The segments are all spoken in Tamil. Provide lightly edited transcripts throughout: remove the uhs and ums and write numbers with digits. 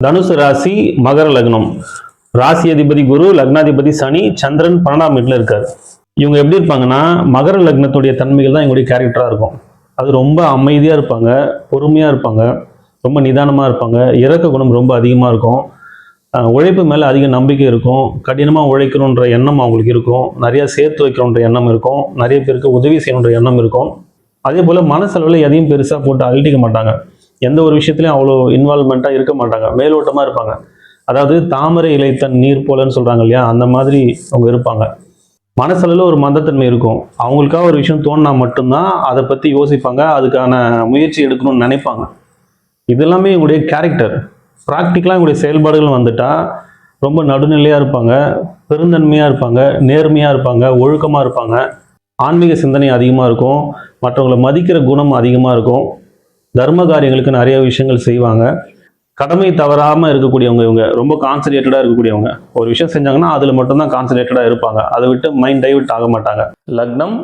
தனுசு ராசி, மகர லக்னம். ராசி அதிபதி குரு, லக்னாதிபதி சனி, சந்திரன் 12ஆம் வீட்டில் இருக்காரு. இவங்க எப்படி இருப்பாங்கன்னா, மகர லக்னத்துடைய தன்மைகள் தான் இவங்களுடைய கேரக்டராக இருக்கும். அது ரொம்ப அமைதியாக இருப்பாங்க, பொறுமையாக இருப்பாங்க, ரொம்ப நிதானமாக இருப்பாங்க, இரக்க குணம் ரொம்ப அதிகமாக இருக்கும், உழைப்பு மேலே அதிக நம்பிக்கை இருக்கும், கடினமாக உழைக்கணுன்ற எண்ணம் அவங்களுக்கு இருக்கும், நிறைய சேர்த்து வைக்கணுன்ற எண்ணம் இருக்கும், நிறைய பேருக்கு உதவி செய்யணுன்ற எண்ணம் இருக்கும். அதே போல் மனசளவில் எதையும் பெருசாக போட்டு அழட்டிக்க மாட்டாங்க. எந்த ஒரு விஷயத்துலையும் அவ்வளோ இன்வால்மெண்ட்டாக இருக்க மாட்டாங்க, மேலோட்டமாக இருப்பாங்க. அதாவது தாமரை இலைத்தன் நீர் போலன்னு சொல்கிறாங்க இல்லையா, அந்த மாதிரி அவங்க இருப்பாங்க. மனசளவில் ஒரு மந்தத்தன்மை இருக்கும். அவங்களுக்காக ஒரு விஷயம் தோணினா மட்டும்தான் அதை பற்றி யோசிப்பாங்க, அதுக்கான முயற்சி எடுக்கணும்னு நினைப்பாங்க. இது எல்லாமே இவங்களுடைய கேரக்டர். ப்ராக்டிக்கலாக இவங்களுடைய செயல்பாடுகள் வந்துட்டால் ரொம்ப நடுநிலையாக இருப்பாங்க, பெருந்தன்மையாக இருப்பாங்க, நேர்மையாக இருப்பாங்க, ஒழுக்கமாக இருப்பாங்க, ஆன்மீக சிந்தனை அதிகமாக இருக்கும், மற்றவங்களை மதிக்கிற குணம் அதிகமாக இருக்கும், தர்ம காரியங்களுக்கு நிறைய விஷயங்கள் செய்வாங்க, கடமை தவறாமல் இருக்கக்கூடியவங்க. இவங்க ரொம்ப கான்சன்ட்ரேட்டடாக இருக்கக்கூடியவங்க. ஒரு விஷயம் செஞ்சாங்கன்னா அதில் மட்டும்தான் கான்சன்ட்ரேட்டடாக இருப்பாங்க, அதை விட்டு மைண்ட் டைவர்ட் ஆக மாட்டாங்க. லக்னம்,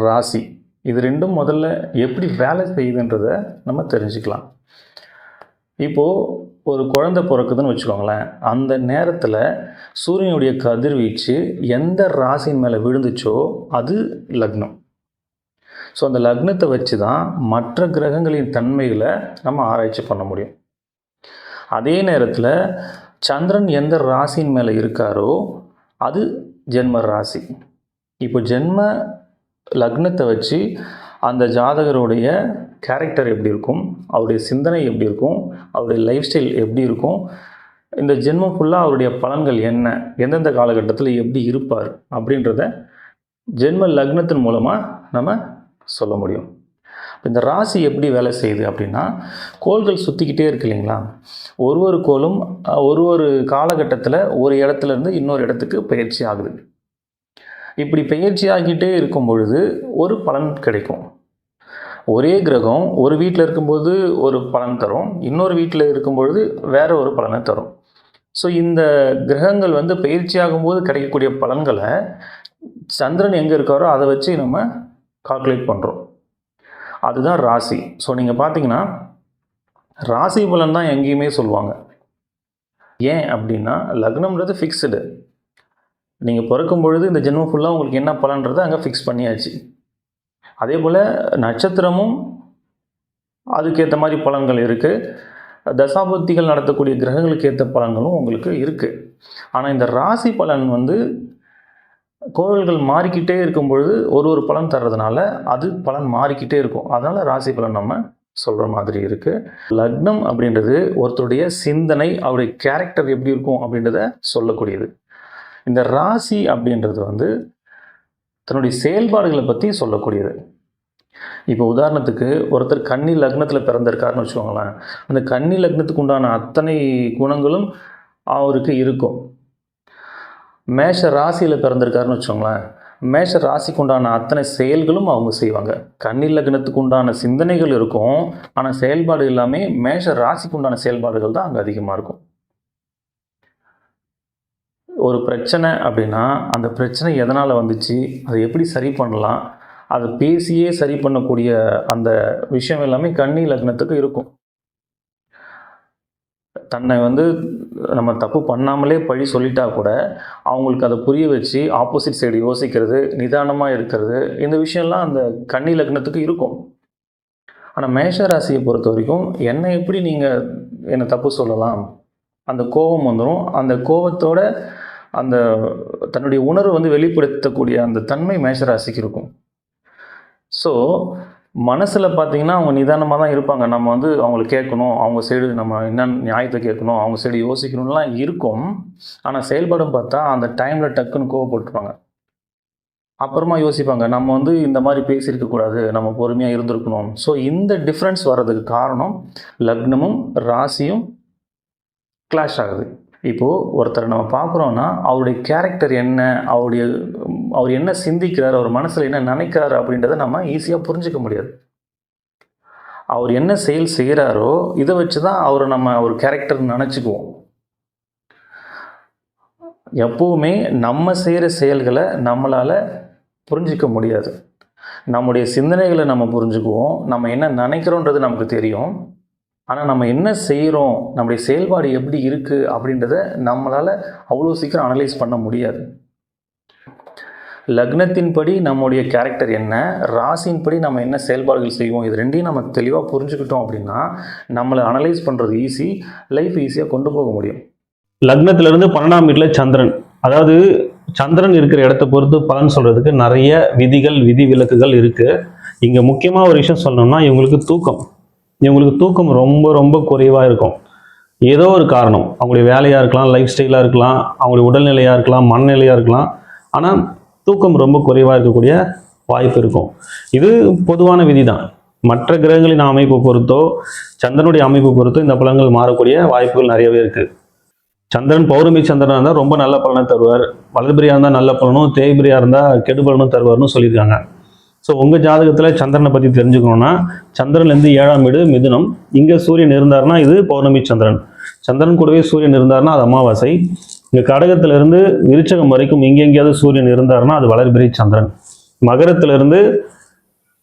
ராசி இது ரெண்டும் முதல்ல எப்படி வேலை செய்யுதுன்றதை நம்ம தெரிஞ்சுக்கலாம். இப்போது ஒரு குழந்தை பிறக்குதுன்னு வச்சுக்கோங்களேன், அந்த நேரத்தில் சூரியனுடைய கதிர்வீச்சு எந்த ராசியின் மேலே விழுந்துச்சோ அது லக்னம். ஸோ அந்த லக்னத்தை வச்சு தான் மற்ற கிரகங்களின் தன்மைகளை நம்ம ஆராய்ச்சி பண்ண முடியும். அதே நேரத்தில் சந்திரன் எந்த ராசியின் மேலே இருக்காரோ அது ஜென்ம ராசி. இப்போ ஜென்ம லக்னத்தை வச்சு அந்த ஜாதகருடைய கேரக்டர் எப்படி இருக்கும், அவருடைய சிந்தனை எப்படி இருக்கும், அவருடைய லைஃப் ஸ்டைல் எப்படி இருக்கும், இந்த ஜென்மம் ஃபுல்லாக அவருடைய பலன்கள் என்ன, எந்தெந்த காலகட்டத்தில் எப்படி இருப்பார் அப்படின்றத ஜென்ம லக்னத்தின் மூலமாக நம்ம சொல்ல முடியும். இந்த ராசி எப்படி வேலை செய்யுது அப்படின்னா, கோள்கள் சுற்றிக்கிட்டே இருக்கு இல்லைங்களா, ஒரு கோளும் ஒரு காலகட்டத்தில் ஒரு இடத்துலேருந்து இன்னொரு இடத்துக்கு பயிற்சி ஆகுது. இப்படி பயிற்சி ஆகிட்டே இருக்கும் பொழுது ஒரு பலன் கிடைக்கும். ஒரே கிரகம் ஒரு வீட்டில் இருக்கும்போது ஒரு பலன் தரும், இன்னொரு வீட்டில் இருக்கும் பொழுது வேற ஒரு பலனை தரும். ஸோ இந்த கிரகங்கள் பயிற்சி ஆகும்போது கிடைக்கக்கூடிய பலன்களை சந்திரன் எங்கே இருக்காரோ அதை வச்சு நம்ம கால்குலேட் பண்ணுறோம். அதுதான் ராசி. ஸோ நீங்கள் பார்த்தீங்கன்னா ராசி பலன் தான் எங்கேயுமே சொல்லுவாங்க. ஏன் அப்படின்னா லக்னம்ன்றது ஃபிக்ஸ்டு. நீங்கள் பிறக்கும் பொழுது இந்த ஜென்மம் ஃபுல்லாக உங்களுக்கு என்ன பலன்றதை அங்கே ஃபிக்ஸ் பண்ணியாச்சு. அதே போல் நட்சத்திரமும் அதுக்கேற்ற மாதிரி பலன்கள் இருக்குது, தசாபுத்திகள் நடத்தக்கூடிய கிரகங்களுக்கு ஏற்ற பலன்களும் உங்களுக்கு இருக்குது. ஆனால் இந்த ராசி பலன் கோள்கள் மாறிக்கிட்டே இருக்கும் பொழுது ஒரு பலன் தர்றதுனால அது பலன் மாறிக்கிட்டே இருக்கும். அதனால் ராசி பலன் நம்ம சொல்கிற மாதிரி இருக்குது. லக்னம் அப்படின்றது ஒருத்தருடைய சிந்தனை, அவருடைய கேரக்டர் எப்படி இருக்கும் அப்படின்றத சொல்லக்கூடியது. இந்த ராசி அப்படின்றது தன்னுடைய செயல்பாடுகளை பற்றி சொல்லக்கூடியது. இப்போ உதாரணத்துக்கு ஒருத்தர் கன்னி லக்னத்தில் பிறந்திருக்காருன்னு வச்சுக்கோங்களேன், அந்த கன்னி லக்னத்துக்கு உண்டான அத்தனை குணங்களும் அவருக்கு இருக்கும். மேஷ ராசியில் பிறந்திருக்காருன்னு வச்சுக்கோங்களேன், மேஷ ராசிக்கு உண்டான அத்தனை செயல்களும் அவங்க செய்வாங்க. கன்னி லக்னத்துக்கு உண்டான சிந்தனைகள் இருக்கும், ஆனால் செயல்பாடு எல்லாமே மேஷ ராசிக்கு உண்டான செயல்பாடுகள் தான் அங்கே அதிகமாக இருக்கும். ஒரு பிரச்சனை அப்படின்னா அந்த பிரச்சனை எதனால் வந்துச்சு, அதை எப்படி சரி பண்ணலாம், அதை பேசியே சரி பண்ணக்கூடிய அந்த விஷயம் எல்லாமே கன்னி லக்னத்துக்கு இருக்கும். தன்னை நம்ம தப்பு பண்ணாமலே பழி சொல்லிட்டா கூட அவங்களுக்கு அதை புரிய வச்சு ஆப்போசிட் சைடு யோசிக்கிறது, நிதானமாக இருக்கிறது, இந்த விஷயம்லாம் அந்த கன்னி லக்னத்துக்கு இருக்கும். ஆனால் மேஷ ராசியை பொறுத்த வரைக்கும் என்னை எப்படி நீங்கள் என்னை தப்பு சொல்லலாம், அந்த கோபம் வந்துடும். அந்த கோபத்தோட அந்த தன்னுடைய உணர்வு வெளிப்படுத்தக்கூடிய அந்த தன்மை மேஷராசிக்கு இருக்கும். ஸோ மனசில் பார்த்திங்கன்னா அவங்க நிதானமாக தான் இருப்பாங்க. நம்ம அவங்களை கேட்கணும், அவங்க சைடு நம்ம என்ன நியாயத்தை கேட்கணும், அவங்க சைடு யோசிக்கணும்லாம் இருக்கும். ஆனால் செயல்படும் பார்த்தா அந்த டைமில் டக்குன்னு கோவப்பட்டுருப்பாங்க. அப்புறமா யோசிப்பாங்க, நம்ம இந்த மாதிரி பேசியிருக்கக்கூடாது, நம்ம பொறுமையாக இருந்திருக்கணும். ஸோ இந்த டிஃப்ரென்ஸ் வர்றதுக்கு காரணம் லக்னமும் ராசியும் கிளாஷ் ஆகுது. இப்போது ஒருத்தரை நம்ம பார்க்குறோன்னா அவருடைய கேரக்டர் என்ன, அவர் என்ன சிந்திக்கிறார், அவர் மனசில் என்ன நினைக்கிறாரு அப்படின்றத நம்ம ஈஸியாக புரிஞ்சிக்க முடியாது. அவர் என்ன செயல் செய்கிறாரோ இதை வச்சு தான் அவரை நம்ம ஒரு கேரக்டர்னு நினச்சிக்குவோம். எப்போவுமே நம்ம செய்கிற செயல்களை நம்மளால் புரிஞ்சிக்க முடியாது. நம்முடைய சிந்தனைகளை நம்ம புரிஞ்சுக்குவோம், நம்ம என்ன நினைக்கிறோன்றது நமக்கு தெரியும். ஆனால் நம்ம என்ன செய்கிறோம், நம்முடைய செயல்பாடு எப்படி இருக்குது அப்படின்றத நம்மளால் அவ்வளோ சீக்கிரம் அனலைஸ் பண்ண முடியாது. லக்னத்தின்படி நம்முடைய கேரக்டர் என்ன, ராசியின்படி நம்ம என்ன செயல்பாடுகள் செய்வோம், இது ரெண்டையும் நம்ம தெளிவாக புரிஞ்சுக்கிட்டோம் அப்படின்னா நம்மளை அனலைஸ் பண்ணுறது ஈஸி, லைஃப் ஈஸியாக கொண்டு போக முடியும். லக்னத்திலிருந்து 12ஆம் வீட்டில் சந்திரன், அதாவது சந்திரன் இருக்கிற இடத்தை பொறுத்து பலன் சொல்றதுக்கு நிறைய விதிகள் விதிவிலக்குகள் இருக்கு. இங்க முக்கியமாக ஒரு விஷயம் சொல்லணும்னா இவங்களுக்கு தூக்கம் ரொம்ப ரொம்ப குறைவாக இருக்கும். ஏதோ ஒரு காரணம், அவங்களுடைய வேலையாக இருக்கலாம், லைஃப் ஸ்டைலாக இருக்கலாம், அவங்களுடைய உடல்நிலையாக இருக்கலாம், மனநிலையாக இருக்கலாம், ஆனால் தூக்கம் ரொம்ப குறைவாக இருக்கக்கூடிய வாய்ப்பு இருக்கும். இது பொதுவான விதி தான். மற்ற கிரகங்களின் அமைப்பு பொறுத்தோ சந்திரனுடைய அமைப்பு பொறுத்தோ இந்த பலன்கள் மாறக்கூடிய வாய்ப்புகள் நிறையவே இருக்குது. சந்திரன் பௌர்ணமி சந்திரனாக இருந்தால் ரொம்ப நல்ல பலனை தருவார், வலதுபுரியாக இருந்தால் நல்ல பலனும், தேய்பிரியாக இருந்தால் கெடு பலனும் தருவார்னு சொல்லியிருக்காங்க. ஸோ உங்கள் ஜாதகத்தில் சந்திரனை பற்றி தெரிஞ்சுக்கணுன்னா சந்திரன்லேருந்து 7ஆம் வீடு மிதுனம், இங்கே சூரியன் இருந்தார்னா இது பௌர்ணமி சந்திரன், சந்திரன் கூடவே சூரியன் இருந்தார்னா அது அமாவாசை. இங்கே கடகத்திலிருந்து விருச்சகம் வரைக்கும் எங்கெங்கேயாவது சூரியன் இருந்தார்னா அது வளர்பிறை சந்திரன், மகரத்திலிருந்து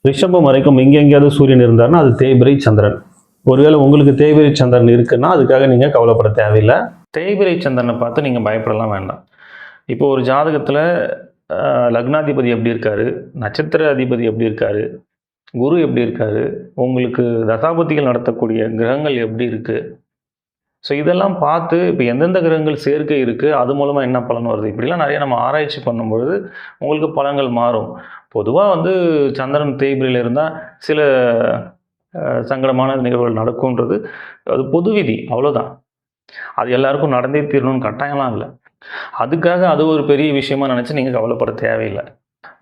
ரிஷபம் வரைக்கும் எங்கெங்கேயாவது சூரியன் இருந்தார்னா அது தேய்பிரை சந்திரன். ஒருவேளை உங்களுக்கு தேய்பிரை சந்திரன் இருக்குன்னா அதுக்காக நீங்கள் கவலைப்பட தேவையில்லை. தேய்பிரை சந்திரனை பார்த்து நீங்கள் பயப்படலாம் வேண்டாம். இப்போ ஒரு ஜாதகத்தில் லக்னாதிபதி எப்படி இருக்காரு, நட்சத்திர அதிபதி எப்படி இருக்காரு, குரு எப்படி இருக்காரு, உங்களுக்கு தசாபதிகள் நடத்தக்கூடிய கிரகங்கள் எப்படி இருக்குது, ஸோ இதெல்லாம் பார்த்து இப்போ எந்தெந்த கிரகங்கள் சேர்க்கை இருக்குது, அது மூலமாக என்ன பலன் வருது, இப்படிலாம் நிறைய நம்ம ஆராய்ச்சி பண்ணும்பொழுது உங்களுக்கு பலன்கள் மாறும். பொதுவாக சந்திரன் தேய்பிரையில் இருந்தால் சில சங்கடமான நிகழ்வுகள் நடக்கும்ன்றது அது பொது விதி, அவ்வளோதான். அது எல்லாருக்கும் நடந்தே தீரணும்னு கட்டாயம்லாம் இல்லை. அதுக்காக அது ஒரு பெரிய விஷயமா நினச்சி நீங்கள் கவலைப்பட தேவையில்லை.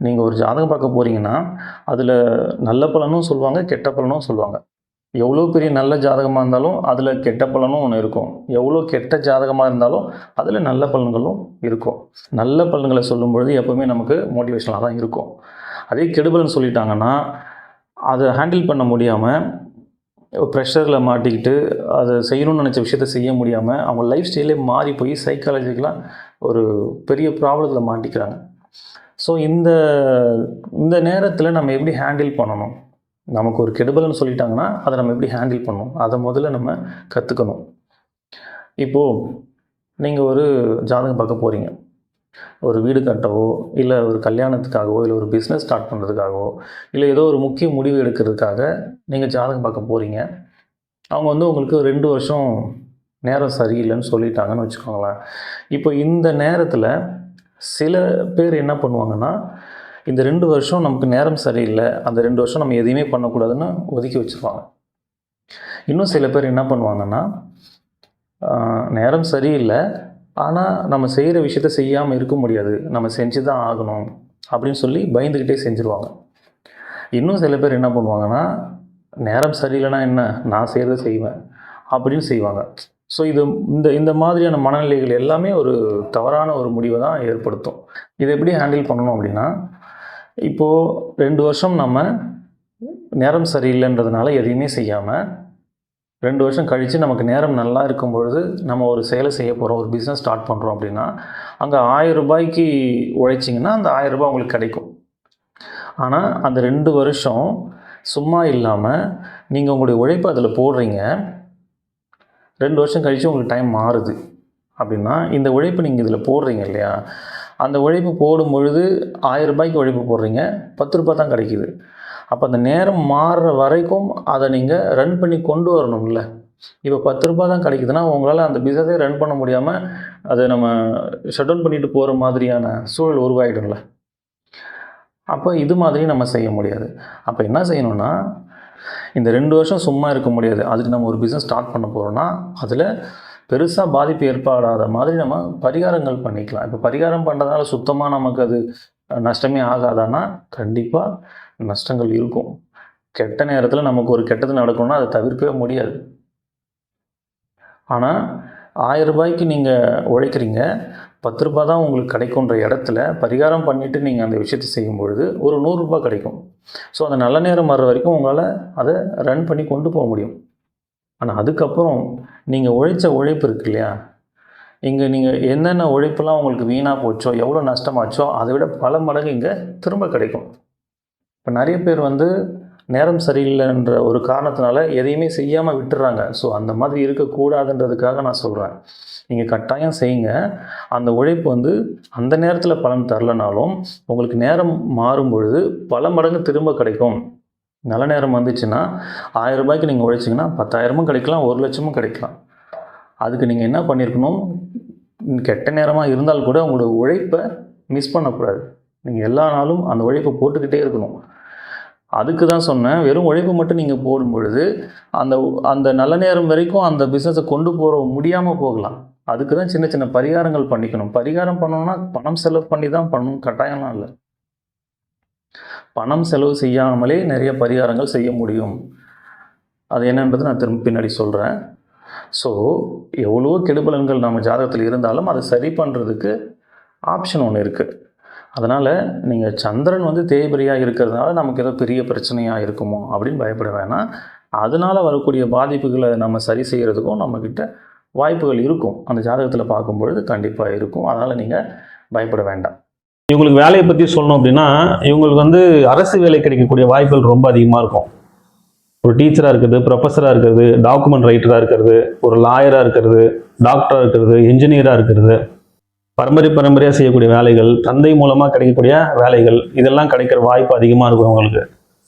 நீங்கள் ஒரு ஜாதகம் பார்க்க போகிறீங்கன்னா அதில் நல்ல பலனும் சொல்லுவாங்க, கெட்ட பலனும் சொல்லுவாங்க. எவ்வளோ பெரிய நல்ல ஜாதகமாக இருந்தாலும் அதில் கெட்ட பலனும் ஒன்று இருக்கும், எவ்வளோ கெட்ட ஜாதகமாக இருந்தாலும் அதில் நல்ல பலன்களும் இருக்கும். நல்ல பலன்களை சொல்லும்பொழுது எப்போவுமே நமக்கு மோட்டிவேஷனாக தான் இருக்கும். அதே கெடுபலன் சொல்லிட்டாங்கன்னா அதை ஹேண்டில் பண்ண முடியாமல் ப்ரெஷரில் மாட்டிக்கிட்டு அதை செய்யணும்னு நினச்ச விஷயத்த செய்ய முடியாமல் அவங்க லைஃப் ஸ்டைலே மாறி போய் சைக்காலஜிக்கலாக ஒரு பெரிய ப்ராப்ளத்தில் மாட்டிக்கிறாங்க. ஸோ இந்த நேரத்தில் நம்ம எப்படி ஹேண்டில் பண்ணணும், நமக்கு ஒரு கெடுபலன்னு சொல்லிட்டாங்கன்னா அதை நம்ம எப்படி ஹேண்டில் பண்ணணும், அதை முதல்ல நம்ம கற்றுக்கணும். இப்போது நீங்கள் ஒரு ஜாதகம் பார்க்க போகிறீங்க, ஒரு வீடு கட்டவோ இல்லை ஒரு கல்யாணத்துக்காகவோ இல்லை ஒரு பிஸ்னஸ் ஸ்டார்ட் பண்ணுறதுக்காகவோ இல்லை ஏதோ ஒரு முக்கிய முடிவு எடுக்கிறதுக்காக நீங்கள் ஜாதகம் பார்க்க போகிறீங்க. அவங்க உங்களுக்கு 2 வருஷம் நேரம் சரியில்லைன்னு சொல்லிட்டாங்கன்னு வச்சுக்கோங்களேன். இப்போ இந்த நேரத்தில் சில பேர் என்ன பண்ணுவாங்கன்னா, இந்த 2 வருஷம் நமக்கு நேரம் சரியில்லை, அந்த 2 வருஷம் நம்ம எதையுமே பண்ணக்கூடாதுன்னு ஒதுக்கி வச்சுருவாங்க. இன்னும் சில பேர் என்ன பண்ணுவாங்கன்னா, நேரம் சரியில்லை ஆனால் நம்ம செய்கிற விஷயத்த செய்யாமல் இருக்க முடியாது, நம்ம செஞ்சு தான் ஆகணும் அப்படின்னு சொல்லி பயந்துக்கிட்டே செஞ்சுருவாங்க. இன்னும் சில பேர் என்ன பண்ணுவாங்கன்னா, நேரம் சரியில்லைன்னா என்ன, நான் செய்கிறத செய்வேன் அப்படின்னு செய்வாங்க. ஸோ இந்த மாதிரியான மனநிலைகள் எல்லாமே ஒரு தவறான ஒரு முடிவை தான் ஏற்படுத்தும். இதை எப்படி ஹேண்டில் பண்ணணும் அப்படின்னா, இப்போது 2 வருஷம் நம்ம நேரம் சரியில்லைன்றதுனால எதையுமே செய்யாமல் 2 வருஷம் கழித்து நமக்கு நேரம் நல்லா இருக்கும் பொழுது நம்ம ஒரு செயலை செய்ய போகிறோம், ஒரு பிஸ்னஸ் ஸ்டார்ட் பண்ணுறோம் அப்படின்னா அங்கே 1000 ரூபாய்க்கு உழைச்சிங்கன்னா அந்த 1000 ரூபாய் உங்களுக்கு கிடைக்கும். ஆனால் அந்த 2 வருஷம் சும்மா இல்லாமல் நீங்கள் உங்களுடைய உழைப்பு அதில் போடுறீங்க, 2 வருஷம் கழித்து உங்களுக்கு டைம் மாறுது அப்படின்னா இந்த உழைப்பு நீங்கள் இதில் போடுறீங்க இல்லையா, அந்த உழைப்பு போடும் பொழுது 1000 ரூபாய்க்கு உழைப்பு போடுறீங்க, 10 ரூபாய் தான் கிடைக்கிது. அப்போ அந்த நேரம் மாறுற வரைக்கும் அதை நீங்கள் ரன் பண்ணி கொண்டு வரணும்ல. இப்போ 10 ரூபாய் தான் கிடைக்குதுன்னா உங்களால் அந்த பிஸ்னஸே ரன் பண்ண முடியாமல் அதை நம்ம ஷட் டவுன் பண்ணிட்டு போகிற மாதிரியான சூழல் உருவாகிடும்ல. அப்போ இது மாதிரி நம்ம செய்ய முடியாது. அப்போ என்ன செய்யணும்னா, இந்த 2 வருஷம் சும்மா இருக்க முடியாது, அதுக்கு நம்ம ஒரு பிஸ்னஸ் ஸ்டார்ட் பண்ண போகிறோன்னா அதில் பெருசாக பாதிப்பு ஏற்படாத மாதிரி நம்ம பரிகாரங்கள் பண்ணிக்கலாம். இப்போ பரிகாரம் பண்ணுறதுனால சுத்தமாக நமக்கு அது நஷ்டமே ஆகாதான்னா கண்டிப்பாக நஷ்டங்கள் இருக்கும். கெட்ட நேரத்தில் நமக்கு ஒரு கெட்டது நடக்கணும்னா அதை தவிர்க்கவே முடியாது. ஆனால் 1000 ரூபாய்க்கு நீங்கள் உழைக்கிறீங்க, 10 ரூபாய் தான் உங்களுக்கு கிடைக்குன்ற இடத்துல பரிகாரம் பண்ணிவிட்டு நீங்கள் அந்த விஷயத்தை செய்யும் பொழுது ஒரு 100 ரூபாய் கிடைக்கும். ஸோ அந்த நல்ல நேரம் வர்ற வரைக்கும் உங்களால் அதை ரன் பண்ணி கொண்டு போக முடியும். ஆனால் அதுக்கப்புறம் நீங்கள் உழைச்ச உழைப்பு இருக்கு இல்லையா, இங்கே நீங்கள் என்னென்ன உழைப்பெல்லாம் உங்களுக்கு வீணாக போச்சோ, எவ்வளோ நஷ்டமாச்சோ அதை விட பல மடங்கு இங்கே திரும்ப கிடைக்கும். இப்போ நிறைய பேர் நேரம் சரியில்லைன்ற ஒரு காரணத்தினால எதையுமே செய்யாமல் விட்டுறாங்க. ஸோ அந்த மாதிரி இருக்கக்கூடாதுன்றதுக்காக நான் சொல்கிறேன். நீங்கள் கட்டாயம் செய்யுங்க. அந்த உழைப்பு வந்து அந்த நேரத்தில் பலன் தரலனாலும் உங்களுக்கு நேரம் மாறும் பொழுது பல மடங்கு திரும்ப கிடைக்கும். நல்ல நேரம் வந்துச்சுன்னா 1000 ரூபாய்க்கு நீங்கள் உழைச்சிங்கன்னா 10,000மும் கிடைக்கலாம், 1,00,000மும் கிடைக்கலாம். அதுக்கு நீங்கள் என்ன பண்ணியிருக்கணும், கெட்ட நேரமாக இருந்தால் கூட உங்களோட உழைப்பை மிஸ் பண்ணக்கூடாது. நீங்கள் எல்லா நாளும் அந்த உழைப்பை போட்டுக்கிட்டே இருக்கணும். அதுக்கு தான் சொன்னேன், வெறும் உழைப்பு மட்டும் நீங்கள் போடும் பொழுது அந்த அந்த நல்ல நேரம் வரைக்கும் அந்த பிஸ்னஸை கொண்டு போக முடியாமல் போகலாம். அதுக்கு தான் சின்ன சின்ன பரிகாரங்கள் பண்ணிக்கணும். பரிகாரம் பண்ணணும்னா பணம் செலவு பண்ணி தான் பண்ணணும், கட்டாயம்லாம் இல்லை. பணம் செலவு செய்யாமலே நிறைய பரிகாரங்கள் செய்ய முடியும். அது என்னன்றது நான் திரும்ப பின்னாடி சொல்கிறேன். ஸோ எவ்வளோ கெடுபலன்கள் நம்ம ஜாதகத்தில் இருந்தாலும் அதை சரி பண்ணுறதுக்கு ஆப்ஷன் ஒன்று இருக்குது. அதனால் நீங்கள் சந்திரன் வந்து தேய்பிரியாக இருக்கிறதுனால நமக்கு ஏதோ பெரிய பிரச்சனையாக இருக்குமோ அப்படின்னு பயப்பட வேணாம். அதனால் வரக்கூடிய பாதிப்புகளை நம்ம சரி செய்கிறதுக்கும் நம்மக்கிட்ட வாய்ப்புகள் இருக்கும். அந்த ஜாதகத்தில் பார்க்கும்பொழுது கண்டிப்பாக இருக்கும். அதனால் நீங்கள் பயப்பட வேண்டாம். இவங்களுக்கு வேலையை பற்றி சொல்லணும் அப்படின்னா, இவங்களுக்கு வந்து அரசு வேலை கிடைக்கக்கூடிய வாய்ப்புகள் ரொம்ப அதிகமாக இருக்கும். ஒரு டீச்சராக இருக்கிறது, ப்ரொஃபஸராக இருக்கிறது, டாக்குமெண்ட் ரைட்டராக இருக்கிறது, ஒரு லாயராக இருக்கிறது, டாக்டராக இருக்கிறது, இன்ஜினியராக இருக்கிறது, பரம்பரையாக செய்யக்கூடிய வேலைகள், தந்தை மூலமாக கிடைக்கக்கூடிய வேலைகள், இதெல்லாம் கிடைக்கிற வாய்ப்பு அதிகமாக இருக்கும் அவங்களுக்கு.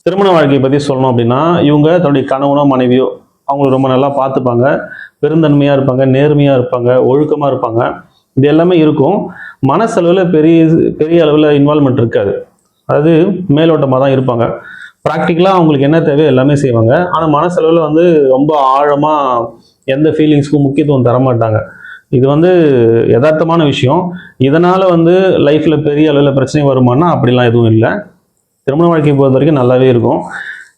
திருமண வாழ்க்கையை பற்றி சொல்லணும் அப்படின்னா, இவங்க தன்னுடைய கணவனோ மனைவியோ அவங்களுக்கு ரொம்ப நல்லா பார்த்துப்பாங்க, பெருந்தன்மையாக இருப்பாங்க, நேர்மையாக இருப்பாங்க, ஒழுக்கமாக இருப்பாங்க. இது எல்லாமே இருக்கும். மனசளவில் பெரிய அளவில் இன்வால்மெண்ட் இருக்காது. அதாவது மேலோட்டமாக தான் இருப்பாங்க. ப்ராக்டிக்கலாக அவங்களுக்கு என்ன தேவையோ எல்லாமே செய்வாங்க. ஆனால் மனசளவில் வந்து ரொம்ப ஆழமாக எந்த ஃபீலிங்ஸ்க்கும் முக்கியத்துவம் தரமாட்டாங்க. இது வந்து யதார்த்தமான விஷயம். இதனால் வந்து லைஃப்பில் பெரிய அளவில் பிரச்சனை வருமானா அப்படிலாம் எதுவும் இல்லை. திருமண வாழ்க்கையை பொறுத்த வரைக்கும் நல்லாவே இருக்கும்.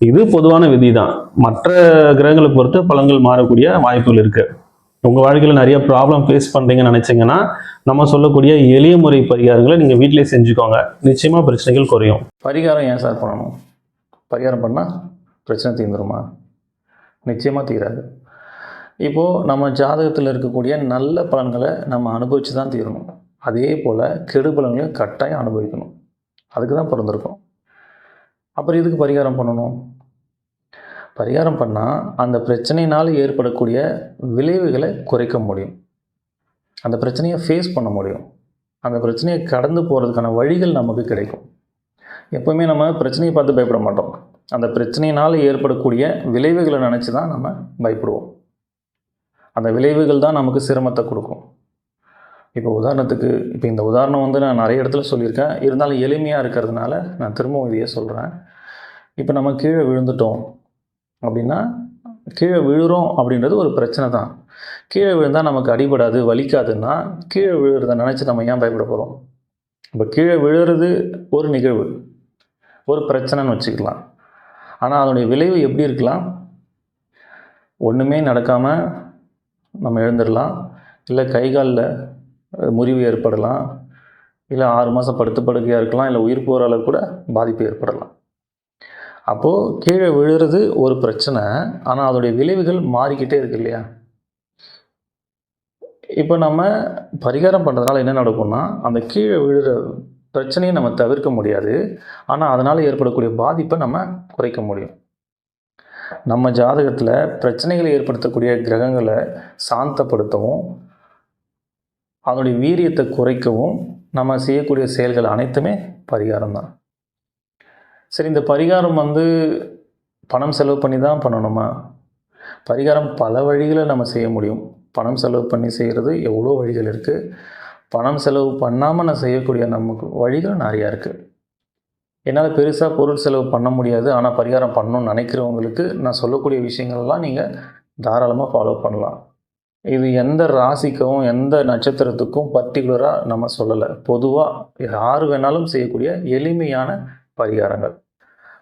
இது பொதுவான விதி தான். மற்ற கிரகங்களை பொறுத்து பலன்கள் மாறக்கூடிய வாய்ப்புகள் இருக்குது. உங்கள் வாழ்க்கையில் நிறைய ப்ராப்ளம் ஃபேஸ் பண்ணுறீங்கன்னு நினச்சிங்கன்னா, நம்ம சொல்லக்கூடிய எளிய முறை பரிகாரங்களை நீங்கள் வீட்டிலே செஞ்சுக்கோங்க. நிச்சயமாக பிரச்சனைகள் குறையும். பரிகாரம் ஏன் சார் பண்ணணும்? பரிகாரம் பண்ணால் பிரச்சனை தீர்ந்துருமா? நிச்சயமாக தீராது. இப்போது நம்ம ஜாதகத்தில் இருக்கக்கூடிய நல்ல பலன்களை நம்ம அனுபவித்து தான் தீரணும். அதே போல் கெடு பலன்களையும் கட்டாயம் அனுபவிக்கணும். அதுக்கு தான் பிறந்திருக்கோம். அப்புறம் இதுக்கு பரிகாரம் பண்ணணும். பரிகாரம் பண்ணால் அந்த பிரச்சனையினால் ஏற்படக்கூடிய விளைவுகளை குறைக்க முடியும். அந்த பிரச்சனையை ஃபேஸ் பண்ண முடியும். அந்த பிரச்சனையை கடந்து போகிறதுக்கான வழிகள் நமக்கு கிடைக்கும். எப்போவுமே நம்ம பிரச்சனையை பார்த்து பயப்பட மாட்டோம். அந்த பிரச்சனையினால் ஏற்படக்கூடிய விளைவுகளை நினச்சி தான் நம்ம பயப்படுவோம். அந்த விளைவுகள் தான் நமக்கு சிரமத்தை கொடுக்கும். இப்போ உதாரணத்துக்கு, இப்போ இந்த உதாரணம் வந்து நான் நிறைய இடத்துல சொல்லியிருக்கேன். இருந்தாலும் எளிமையாக இருக்கிறதுனால நான் திரும்பவும் இதையே சொல்கிறேன். இப்போ நம்ம கீழே விழுந்துட்டோம் அப்படின்னா, கீழே விழுறோம் அப்படின்றது ஒரு பிரச்சனை தான். கீழே விழுந்தால் நமக்கு அடிபடாது, வலிக்காதுன்னா கீழே விழுறதை நினச்சி நம்ம ஏன் பயப்பட போகிறோம்? இப்போ கீழே விழுறது ஒரு நிகழ்வு, ஒரு பிரச்சனைன்னு வச்சுக்கலாம். ஆனால் அதனுடைய விளைவு எப்படி இருக்கலாம்? ஒன்றுமே நடக்காமல் நம்ம எழுந்துடலாம், இல்லை கை காலில் முறிவு ஏற்படலாம், இல்லை 6 மாதம் படுத்து படுக்கையாக இருக்கலாம், இல்லை உயிர் போகிற அளவு கூட பாதிப்பு ஏற்படலாம். அப்போது கீழே விழுறது ஒரு பிரச்சனை, ஆனால் அதோடைய விளைவுகள் மாறிக்கிட்டே இருக்கு இல்லையா? இப்போ நம்ம பரிகாரம் பண்ணுறதுனால என்ன நடக்கும்னா, அந்த கீழே விழுற பிரச்சனையை நம்ம தவிர்க்க முடியாது. ஆனால் அதனால் ஏற்படக்கூடிய பாதிப்பை நம்ம குறைக்க முடியும். நம்ம ஜாதகத்தில் பிரச்சனைகளை ஏற்படுத்தக்கூடிய கிரகங்களை சாந்தப்படுத்தவும், அதனுடைய வீரியத்தை குறைக்கவும் நம்ம செய்யக்கூடிய செயல்கள் அனைத்துமே பரிகாரம் தான். சரி, இந்த பரிகாரம் வந்து பணம் செலவு பண்ணி தான் பண்ணணுமா? பரிகாரம் பல வழிகளை நம்ம செய்ய முடியும். பணம் செலவு பண்ணி செய்கிறது எவ்வளோ வழிகள் இருக்குது. பணம் செலவு பண்ணாமல் நான் செய்யக்கூடிய நமக்கு வழிகள் நிறையா இருக்குது. என்னால் பெருசாக பொருள் செலவு பண்ண முடியாது, ஆனால் பரிகாரம் பண்ணணும்னு நினைக்கிறவங்களுக்கு நான் சொல்லக்கூடிய விஷயங்கள்லாம் நீங்கள் தாராளமாக ஃபாலோ பண்ணலாம். இது எந்த ராசிக்கும் எந்த நட்சத்திரத்துக்கும் பர்டிகுலராக நம்ம சொல்லலை. பொதுவாக யார் வேணாலும் செய்யக்கூடிய எளிமையான பரிகாரங்கள்.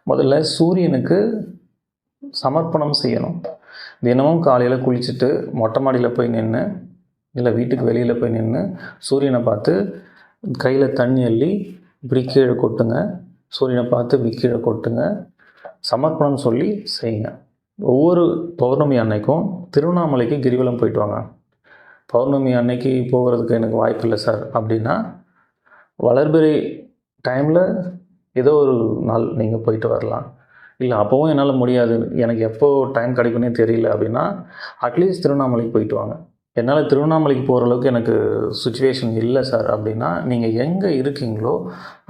முதல்ல சூரியனுக்கு சமர்ப்பணம் செய்யணும். தினமும் காலையில் குளிச்சுட்டு மொட்டை மாடியில் போய் நின்று, இல்லை வீட்டுக்கு வெளியில் போய் நின்று சூரியனை பார்த்து கையில் தண்ணி அள்ளி இப்படி கீழே கொட்டுங்க. சூரியனை பார்த்து இப்படி கீழே கொட்டுங்க. சமர்ப்பணம் சொல்லி செய்யுங்க. ஒவ்வொரு பௌர்ணமி அன்னைக்கும் திருவண்ணாமலைக்கு கிரிவலம் போயிட்டு வாங்க. பௌர்ணமி அன்னைக்கு போகிறதுக்கு எனக்கு வாய்ப்பு இல்லை சார் அப்படின்னா, வளர்பிறை டைமில் ஏதோ ஒரு நாள் நீங்கள் போயிட்டு வரலாம். இல்லை அப்போவும் என்னால் முடியாது, எனக்கு எப்போ டைம் கிடைக்குன்னே தெரியல அப்படின்னா, அட்லீஸ்ட் திருவண்ணாமலைக்கு போயிட்டு வாங்க. என்னால் திருவண்ணாமலைக்கு போகிற அளவுக்கு எனக்கு சுச்சுவேஷன் இல்லை சார் அப்படின்னா, நீங்கள் எங்கே இருக்கீங்களோ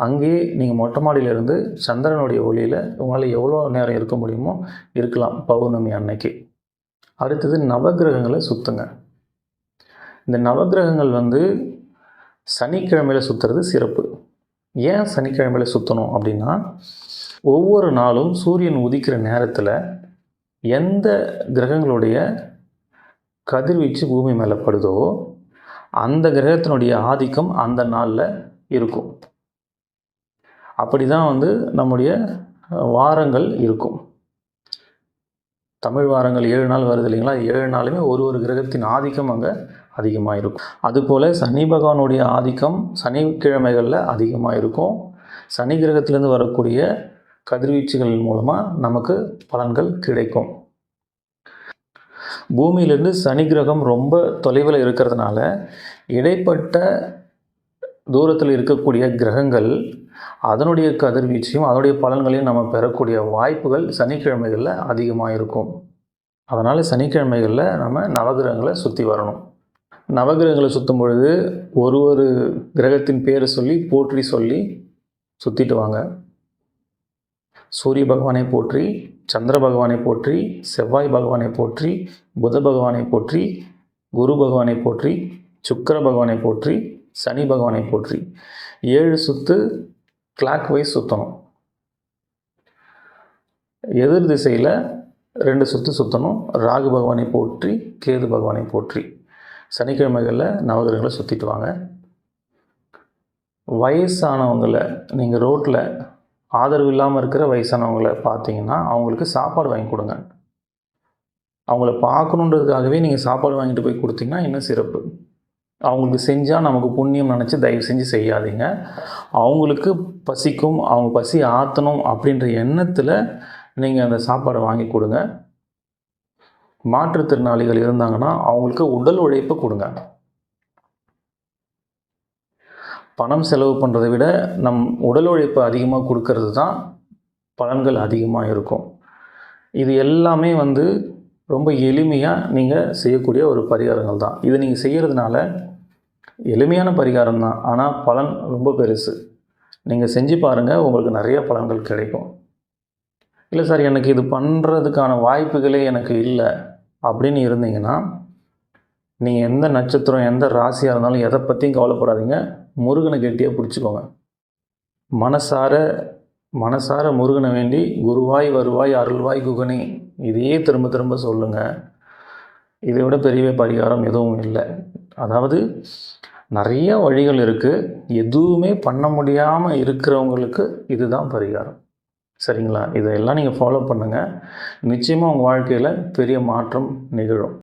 அங்கேயே நீங்கள் மொட்டை மாடியிலேருந்து சந்திரனுடைய ஒளியில் உங்களால் எவ்வளோ நேரம் இருக்க முடியுமோ இருக்கலாம் பௌர்ணமி அன்னைக்கு. அடுத்தது நவக்கிரகங்களை சுற்றுங்க. இந்த நவக்கிரகங்கள் சனிக்கிழமையில் சுற்றுறது சிறப்பு. ஏன் சனிக்கிழமையில் சுற்றணும் அப்படின்னா, ஒவ்வொரு நாளும் சூரியன் உதிக்கிற நேரத்தில் எந்த கிரகங்களுடைய கதிர்வீச்சு பூமி மேலே படுதோ அந்த கிரகத்தினுடைய ஆதிக்கம் அந்த நாளில் இருக்கும். அப்படி தான் நம்முடைய வாரங்கள் இருக்கும். தமிழ் வாரங்கள் 7 நாள் வருது இல்லைங்களா, 7 நாளுமே ஒரு கிரகத்தின் ஆதிக்கம் அங்கே அதிகமாக இருக்கும். அதுபோல் சனி பகவானுடைய ஆதிக்கம் சனிக்கிழமைகளில் அதிகமாக இருக்கும். சனி கிரகத்திலேருந்து வரக்கூடிய கதிர்வீச்சுகள் மூலமாக நமக்கு பலன்கள் கிடைக்கும். பூமியிலிருந்து சனி கிரகம் ரொம்ப தொலைவில் இருக்கிறதுனால இடைப்பட்ட தூரத்தில் இருக்கக்கூடிய கிரகங்கள் அதனுடைய கதிர்வீச்சையும் அதனுடைய பலன்களையும் நம்ம பெறக்கூடிய வாய்ப்புகள் சனிக்கிழமைகளில் அதிகமாக இருக்கும். அதனால் சனிக்கிழமைகளில் நம்ம நவகிரகங்களை சுற்றி வரணும். நவகிரகங்களை சுற்றும் பொழுது ஒரு கிரகத்தின் பேரை சொல்லி போற்றி சொல்லி சுற்றிட்டு வாங்க. சூரிய பகவானை போற்றி, சந்திர பகவானை போற்றி, செவ்வாய் பகவானை போற்றி, புத பகவானை போற்றி, குரு பகவானை போற்றி, சுக்கிர பகவானை போற்றி, சனி பகவானை போற்றி 7 சுற்று கிளாக் வைஸ் சுற்றணும். எதிர் திசையில் 2 சுற்று சுற்றணும். ராகு பகவானை போற்றி, கேது பகவானை போற்றி சனிக்கிழமைகளில் நவகிரகங்களை சுற்றிட்டு வாங்க. வயசானவங்களை நீங்கள் ரோட்டில் ஆதரவு இல்லாமல் இருக்கிற வயசானவங்களை பார்த்தீங்கன்னா அவங்களுக்கு சாப்பாடு வாங்கி கொடுங்க. அவங்கள பார்க்கணுன்றதுக்காகவே நீங்கள் சாப்பாடு வாங்கிட்டு போய் கொடுத்தீங்கன்னா இன்னும் சிறப்பு. அவங்களுக்கு செஞ்சால் நமக்கு புண்ணியம் நினச்சி தயவு செஞ்சு செய்யாதீங்க. அவங்களுக்கு பசிக்கும், அவங்க பசி ஆற்றணும் அப்படின்ற எண்ணத்தில் நீங்கள் அந்த சாப்பாடை வாங்கி கொடுங்க. மாற்றுத்திறனாளிகள் இருந்தாங்கன்னா அவங்களுக்கு உடல் உழைப்பை கொடுங்க. பணம் செலவு பண்ணுறதை விட நம் உடல் உழைப்பு அதிகமாக கொடுக்கறது தான் பலன்கள் அதிகமாக இருக்கும். இது எல்லாமே ரொம்ப எளிமையாக நீங்கள் செய்யக்கூடிய ஒரு பரிகாரங்கள் தான். இதை நீங்கள் செய்கிறதுனால எளிமையான பரிகாரம் தான், ஆனால் பலன் ரொம்ப பெருசு. நீங்கள் செஞ்சு பாருங்கள், உங்களுக்கு நிறைய பலன்கள் கிடைக்கும். இல்லை சார் எனக்கு இது பண்ணுறதுக்கான வாய்ப்புகளே எனக்கு இல்லை அப்படின்னு இருந்தீங்கன்னா, நீங்கள் எந்த நட்சத்திரம் எந்த ராசியாக இருந்தாலும் எதை பற்றியும் கவலைப்படாதீங்க. முருகனை கெட்டியாக பிடிச்சிக்கோங்க. மனசார முருகனை வேண்டி குருவாய் வருவாய் அருள்வாய் குகனே இதையே திரும்ப திரும்ப சொல்லுங்கள். இதை விட பெரிய பரிகாரம் எதுவும் இல்லை. அதாவது நிறைய வழிகள் இருக்குது. எதுவுமே பண்ண முடியாமல் இருக்கிறவங்களுக்கு இதுதான் பரிகாரம். சரிங்களா? இதையெல்லாம் நீங்கள் ஃபாலோ பண்ணுங்கள். நிச்சயமாக உங்கள் வாழ்க்கையில் பெரிய மாற்றம் நிகழும்.